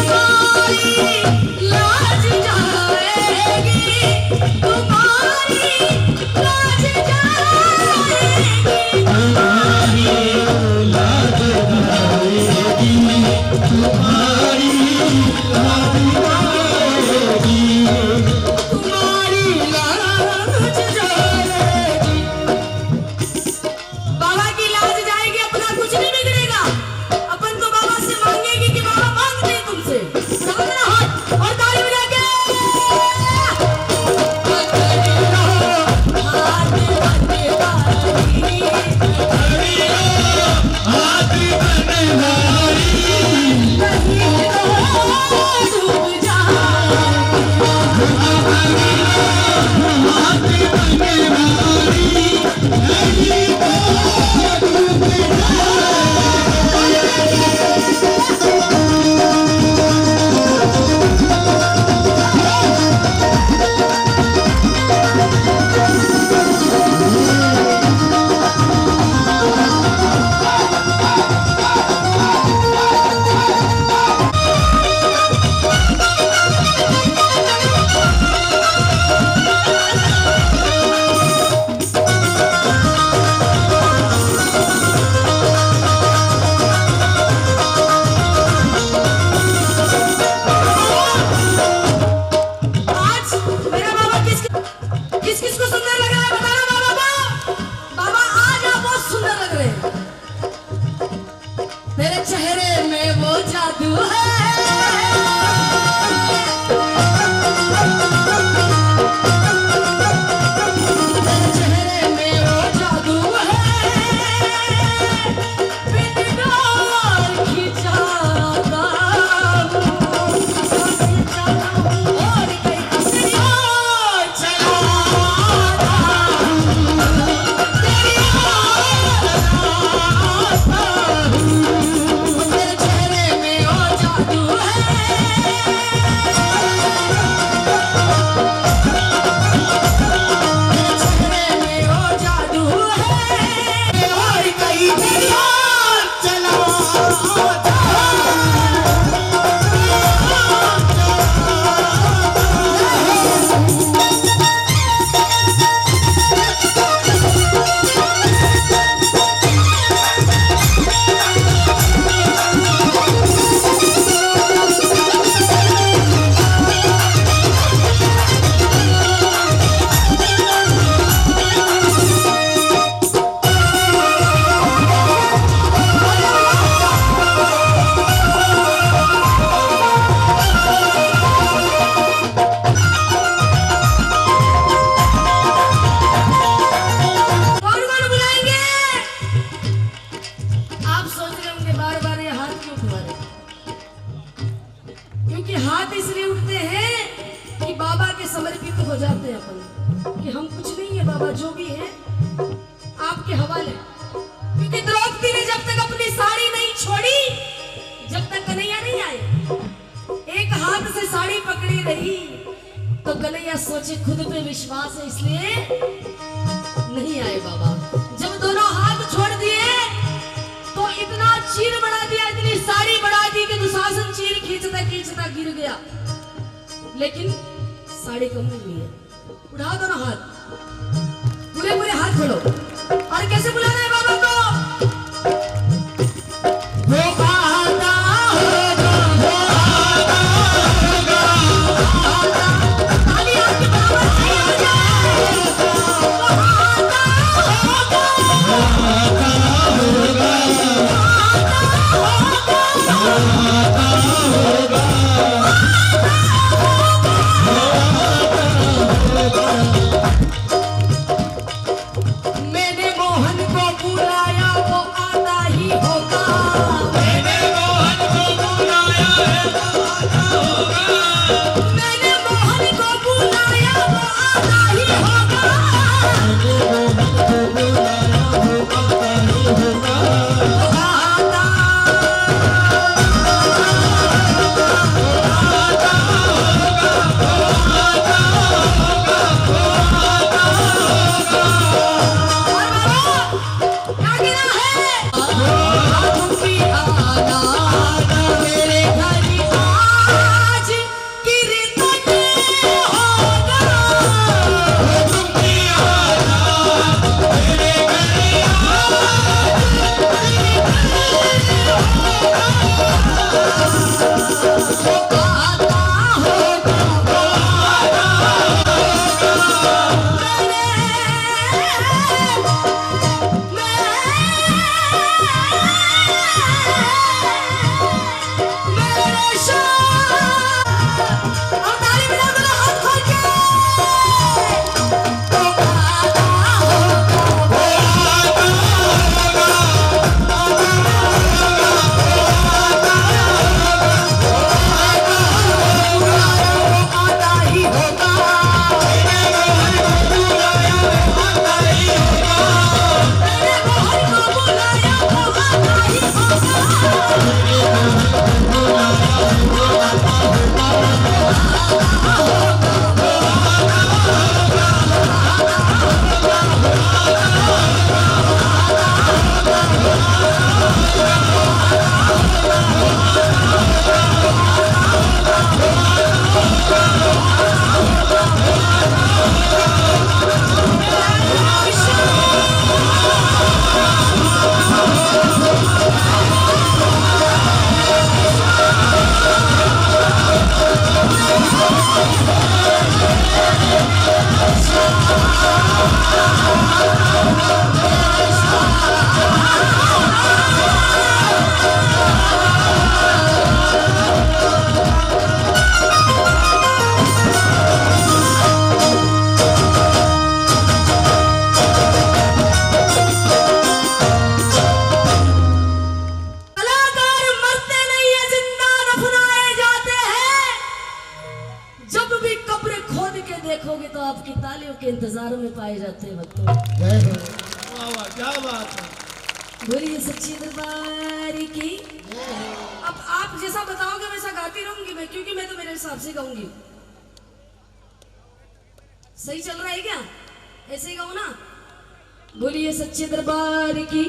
तुम्हारी लाज जाएगी। कर रहे हैं। तेरे चेहरे में वो जादू है, क्योंकि हाथ इसलिए उठते हैं कि बाबा के समर्पित हो जाते हैं अपन, कि हम कुछ नहीं है बाबा, जो भी है आपके हवाले। क्योंकि द्रौपदी ने जब तक अपनी साड़ी नहीं छोड़ी, जब तक कन्हैया नहीं आए, एक हाथ से साड़ी पकड़ी रही, तो कन्हैया सोचे खुद पे विश्वास है इसलिए नहीं आए बाबा। जब दोनों हाथ छोड़ दिए तो इतना चीर बढ़ा दिया, इतनी साड़ी बढ़ा दी कि दुशासन चीर खींचता खींचता गिर गया, लेकिन साड़ी कम नहीं हुई है। उठाओ दोनों हाथ, पूरे पूरे हाथ खोलो, और कैसे बुलाना है बाबा को? मैंने मोहन को में पाए जाते हैं भक्तों। जय हो। वाह वाह, क्या बात है। बोलिए सच्ची दरबार की। अब आप जैसा बताओगे वैसा गाती रहूंगी मैं, क्योंकि मैं तो मेरे हिसाब से गाऊंगी। सही चल रहा है क्या? ऐसे ही गाऊं ना? बोलिए सच्चे दरबार की।